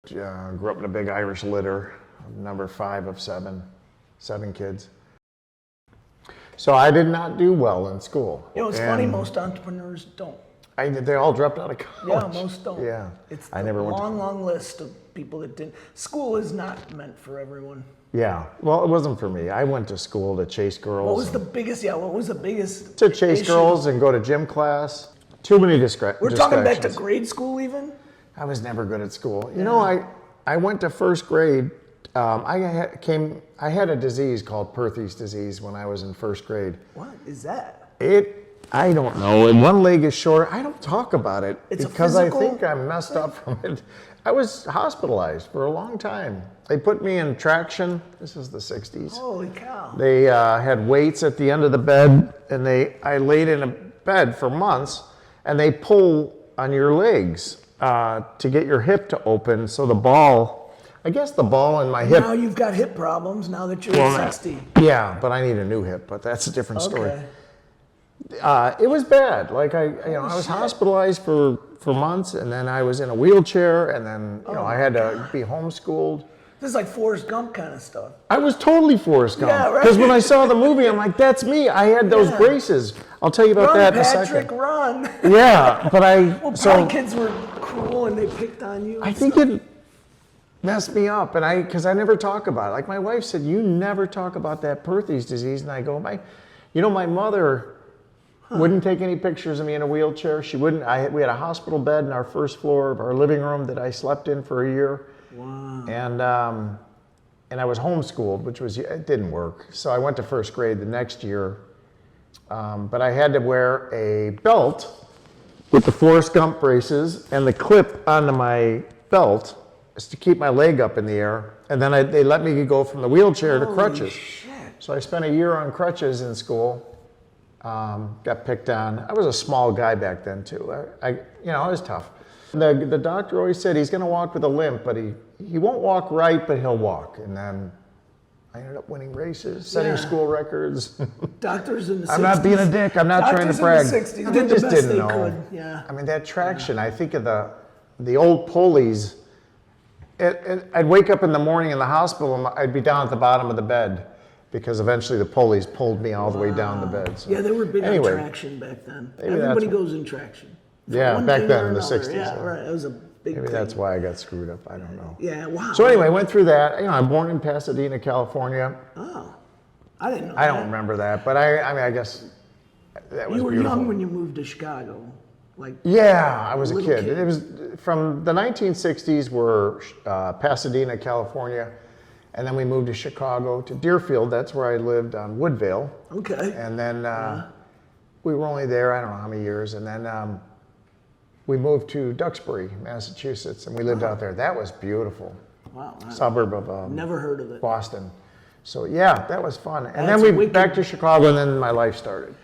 Grew up in a big Irish litter, number 5 of 7 kids. So I did not do well in school. You know, it's funny, most entrepreneurs don't. They all dropped out of college. Yeah, most don't. Yeah. It's I a never went long list of people that didn't. School is not meant for everyone. Yeah, well, it wasn't for me. I went to school to chase girls. What was the biggest? To chase issue? girls and go to gym class. Too many distractions. We're talking back to grade school even? I was never good at school. You know, I went to first grade. I had a disease called Perthes disease when I was in first grade. What is that? I don't know. And one leg is short. I don't talk about it because I think I'm messed up from it. I was hospitalized for a long time. They put me in traction. This is the 60s. Holy cow. They had weights at the end of the bed, and I laid in a bed for months, and they pull on your legs to get your hip to open. So the ball in my hip. Now you've got hip problems now that you're 60. Yeah, but I need a new hip, but that's a different story. It was bad. Like I was hospitalized for months, and then I was in a wheelchair, and then I had to be homeschooled. This is like Forrest Gump kind of stuff. I was totally Forrest Gump. Yeah, right. Because when I saw the movie, I'm like, that's me. I had those braces. I'll tell you about that in a second. Patrick, run. Yeah, but probably kids were cruel and they picked on you. I think it messed me up, and because I never talk about it. Like my wife said, you never talk about that Perthes disease, and I go, my mother wouldn't take any pictures of me in a wheelchair. She wouldn't. We had a hospital bed in our first floor of our living room that I slept in for a year. Wow. And I was homeschooled, it didn't work. So I went to first grade the next year, but I had to wear a belt with the Forrest Gump braces, and the clip onto my belt is to keep my leg up in the air. And then they let me go from the wheelchair to crutches. Shit. So I spent a year on crutches in school. Got picked on. I was a small guy back then too. I was tough. The doctor always said he's going to walk with a limp, but he won't walk right, but he'll walk. And then I ended up winning races, setting school records. Doctors in the 60s. I'm not being a dick. I'm not trying to brag. Doctors in the 60s I did the just best didn't they know. could. Yeah. I mean, that traction. I think of the old pulleys. I'd wake up in the morning in the hospital, and I'd be down at the bottom of the bed, because eventually the pulleys pulled me all the way down the bed. So. Yeah, they were big on traction back then. Everybody goes in traction. Yeah, back then in the 60s. Yeah, right. It was a big Maybe thing. that's why I got screwed up. I don't know. Yeah, wow. So anyway, I went through that. I'm born in Pasadena, California. Oh, I didn't know I don't remember that, but I guess that was You were beautiful. young when you moved to Chicago. Yeah, I was a kid. It was from the 1960s were Pasadena, California. And then we moved to Chicago, to Deerfield. That's where I lived on Woodvale. Okay. And then we were only there, I don't know how many years. And then we moved to Duxbury, Massachusetts, and we lived out there. That was beautiful. Wow. Suburb of never heard of it. Boston. So yeah, that was fun. And then we back to Chicago, and then my life started.